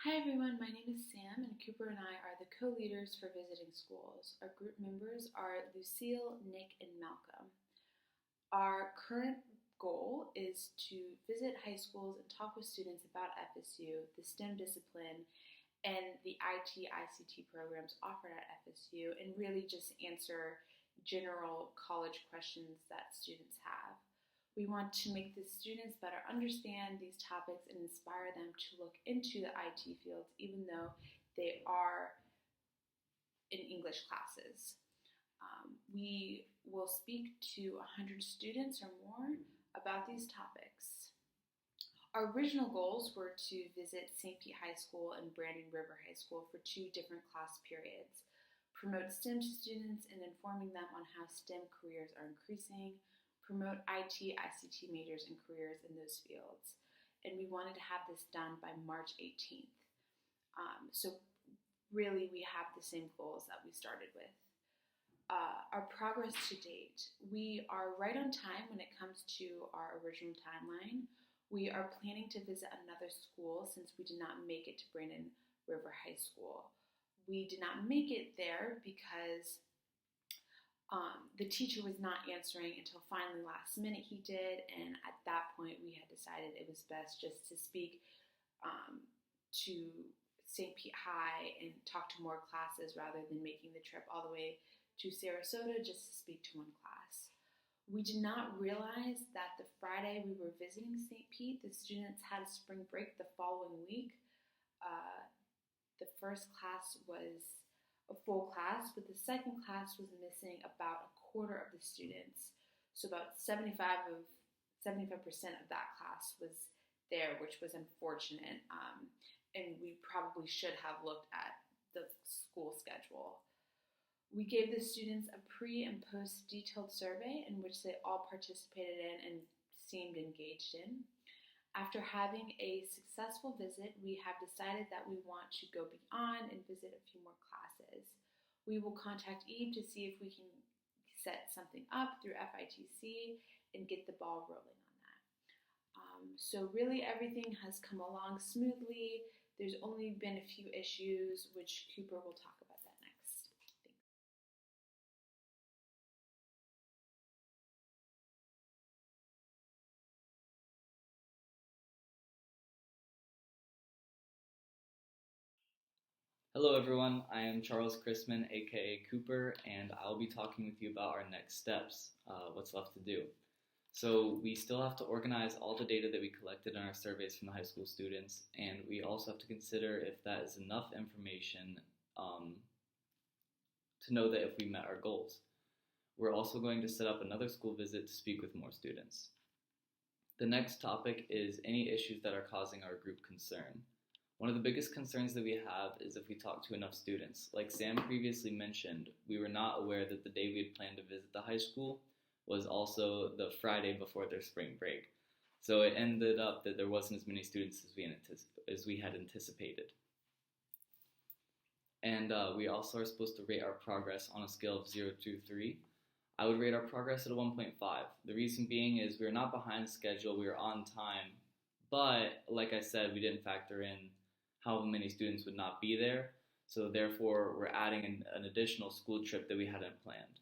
Hi everyone, my name is Sam, and Cooper and I are the co-leaders for Visiting Schools. Our group members are Lucille, Nick, and Malcolm. Our current goal is to visit high schools and talk with students about FSU, the STEM discipline, and the IT ICT programs offered at FSU, and really just answer general college questions that students have. We want to make the students better understand these topics and inspire them to look into the IT fields, even though they are in English classes. We will speak to 100 students or more about these topics. Our original goals were to visit St. Pete High School and Brandon River High School for 2 different class periods, promote STEM to students and informing them on how STEM careers are increasing, promote IT, ICT majors and careers in those fields. And we wanted to have this done by March 18th. So really we have the same goals that we started with. Our progress to date, we are right on time when it comes to our original timeline. We are planning to visit another school since we did not make it to Brandon River High School. We did not make it there because the teacher was not answering until finally last minute he did, and at that point we had decided it was best just to speak to St. Pete High and talk to more classes rather than making the trip all the way to Sarasota just to speak to one class. We did not realize that the Friday we were visiting St. Pete, the students had a spring break the following week. The first class was a full class, but the second class was missing about a quarter of the students. So about 75% of that class was there, which was unfortunate. And we probably should have looked at the school schedule. We gave the students a pre and post detailed survey in which they all participated in and seemed engaged in. After having a successful visit, we have decided that we want to go beyond and visit a few more classes. We will contact Eve to see if we can set something up through FITC and get the ball rolling on that. So really everything has come along smoothly. There's only been a few issues, which Cooper will talk about that next. Thanks. Hello everyone, I am Charles Chrisman, aka Cooper, and I'll be talking with you about our next steps, what's left to do. So we still have to organize all the data that we collected in our surveys from the high school students, and we also have to consider if that is enough information to know that if we met our goals. We're also going to set up another school visit to speak with more students. The next topic is any issues that are causing our group concern. One of the biggest concerns that we have is if we talk to enough students. Like Sam previously mentioned, we were not aware that the day we had planned to visit the high school was also the Friday before their spring break. So it ended up that there wasn't as many students as we had anticipated. And we also are supposed to rate our progress on a scale of 0 to 3. I would rate our progress at a 1.5. The reason being is we were not behind schedule, we were on time, but like I said, we didn't factor in how many students would not be there, so therefore we're adding an additional school trip that we hadn't planned.